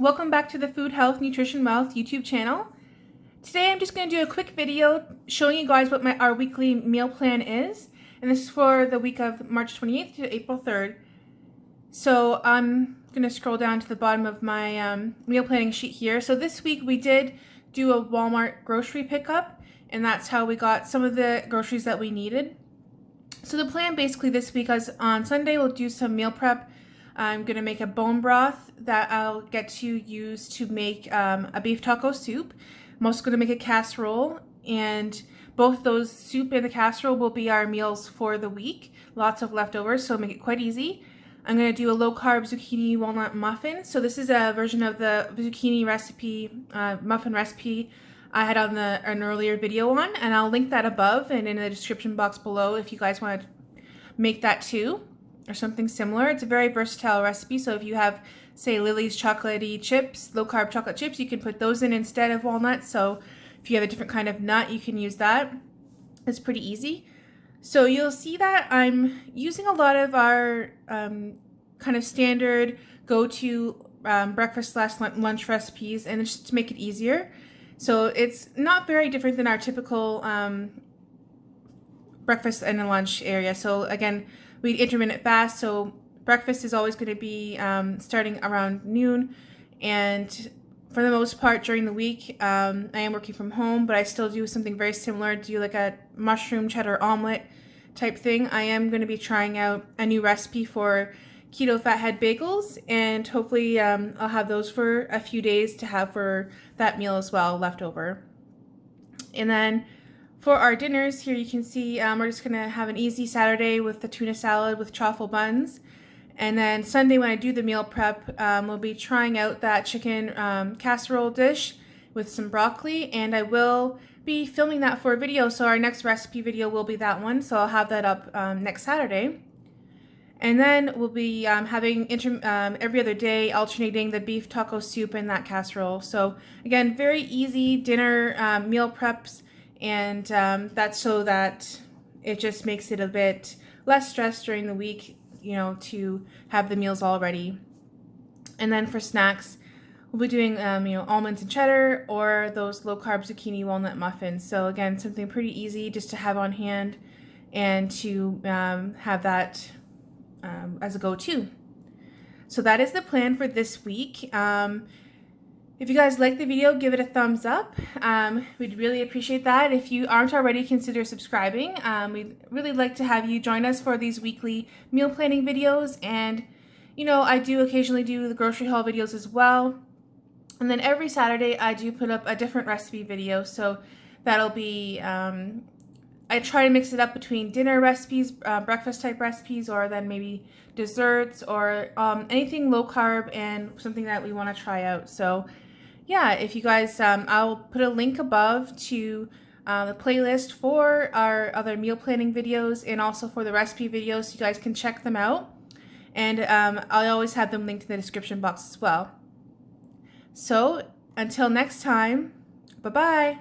Welcome back to the Food Health Nutrition Wealth YouTube channel. Today I'm just going to do a quick video showing you guys what our weekly meal plan is, and this is for the week of March 28th to April 3rd. So I'm going to scroll down to the bottom of my meal planning sheet here. So this week we did do a Walmart grocery pickup, and that's how we got some of the groceries that we needed. So the plan basically this week is on Sunday we'll do some meal prep. I'm going to make a bone broth that I'll get to use to make a beef taco soup. I'm also going to make a casserole, and both those soup and the casserole will be our meals for the week. Lots of leftovers, so make it quite easy. I'm going to do a low-carb zucchini walnut muffin. So this is a version of the zucchini recipe, muffin recipe I had on an earlier video on, and I'll link that above and in the description box below if you guys want to make that too, or something similar. It's a very versatile recipe, so if you have, say, Lily's chocolatey chips, low-carb chocolate chips, you can put those in instead of walnuts. So if you have a different kind of nut, you can use that. It's pretty easy. So you'll see that I'm using a lot of our kind of standard go-to breakfast/lunch recipes, and it's just to make it easier. So it's not very different than our typical breakfast and lunch area. So again, we eat intermittent fast, so breakfast is always going to be starting around noon, and for the most part during the week, I am working from home, but I still do something very similar, do like a mushroom cheddar omelet type thing. I am going to be trying out a new recipe for keto fathead bagels, and hopefully I'll have those for a few days to have for that meal as well, left over. And then for our dinners, here you can see we're just going to have an easy Saturday with the tuna salad with chaffle buns. And then Sunday when I do the meal prep, we'll be trying out that chicken casserole dish with some broccoli, and I will be filming that for a video. So our next recipe video will be that one, so I'll have that up next Saturday. And then we'll be having every other day alternating the beef taco soup and that casserole. So again, very easy dinner meal preps. And that's so that it just makes it a bit less stress during the week, you know, to have the meals all ready. And then for snacks, we'll be doing, almonds and cheddar, or those low-carb zucchini walnut muffins. So again, something pretty easy just to have on hand and to have that as a go-to. So that is the plan for this week. If you guys like the video, give it a thumbs up. We'd really appreciate that. If you aren't already, consider subscribing. We'd really like to have you join us for these weekly meal planning videos. And, I do occasionally do the grocery haul videos as well. And then every Saturday, I do put up a different recipe video. So that'll be, I try to mix it up between dinner recipes, breakfast type recipes, or then maybe desserts, or anything low carb and something that we want to try out. So yeah, if you guys, I'll put a link above to the playlist for our other meal planning videos and also for the recipe videos, so you guys can check them out. And I'll always have them linked in the description box as well. So until next time, bye-bye.